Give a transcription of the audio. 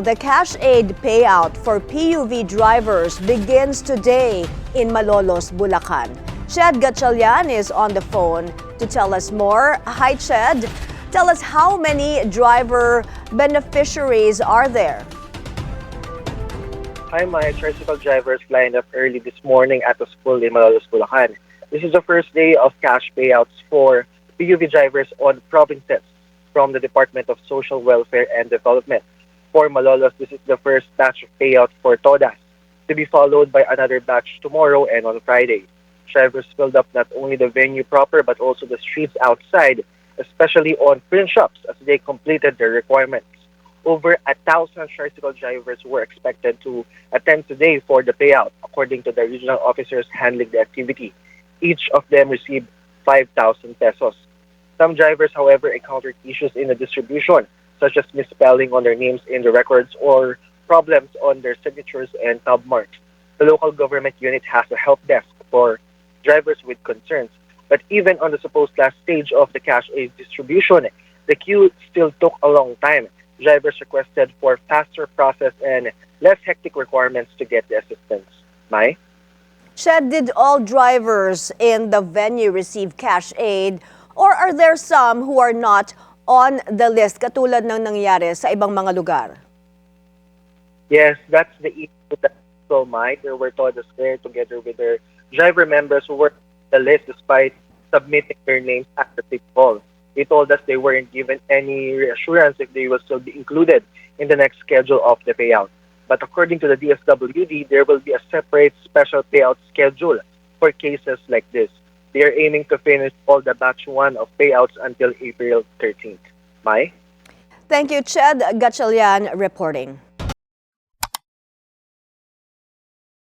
The cash aid payout for PUV drivers begins today in Malolos, Bulacan. Ched Gatchalian is on the phone to tell us more. Hi, Ched. Tell us how many driver beneficiaries are there? Hi, my tricycle drivers lined up early this morning at the school in Malolos, Bulacan. This is the first day of cash payouts for PUV drivers on provinces from the Department of Social Welfare and Development. For Malolos, this is the first batch of payout for TODAS, to be followed by another batch tomorrow and on Friday. Drivers filled up not only the venue proper but also the streets outside, especially on print shops as they completed their requirements. Over 1,000 tricycle drivers were expected to attend today for the payout, according to the regional officers handling the activity. Each of them received 5,000 pesos. Some drivers, however, encountered issues in the distribution, such as misspelling on their names in the records or problems on their signatures and tab marks. The local government unit has a help desk for drivers with concerns. But even on the supposed last stage of the cash aid distribution, the queue still took a long time. Drivers requested for faster process and less hectic requirements to get the assistance. Mai? Ched, did all drivers in the venue receive cash aid, or are there some who are not on the list katulad ng nangyari sa ibang mga lugar? Yes, that's the issue that so Mai. There were TODAS there together with their driver members who were on the list despite submitting their names at the City Hall. They told us they weren't given any reassurance if they will still be included in the next schedule of the payout. But according to the DSWD, there will be a separate special payout schedule for cases like this. They are aiming to finish all the batch 1 of payouts until April 13th. Mai? Thank you, Ched Gatchalian reporting.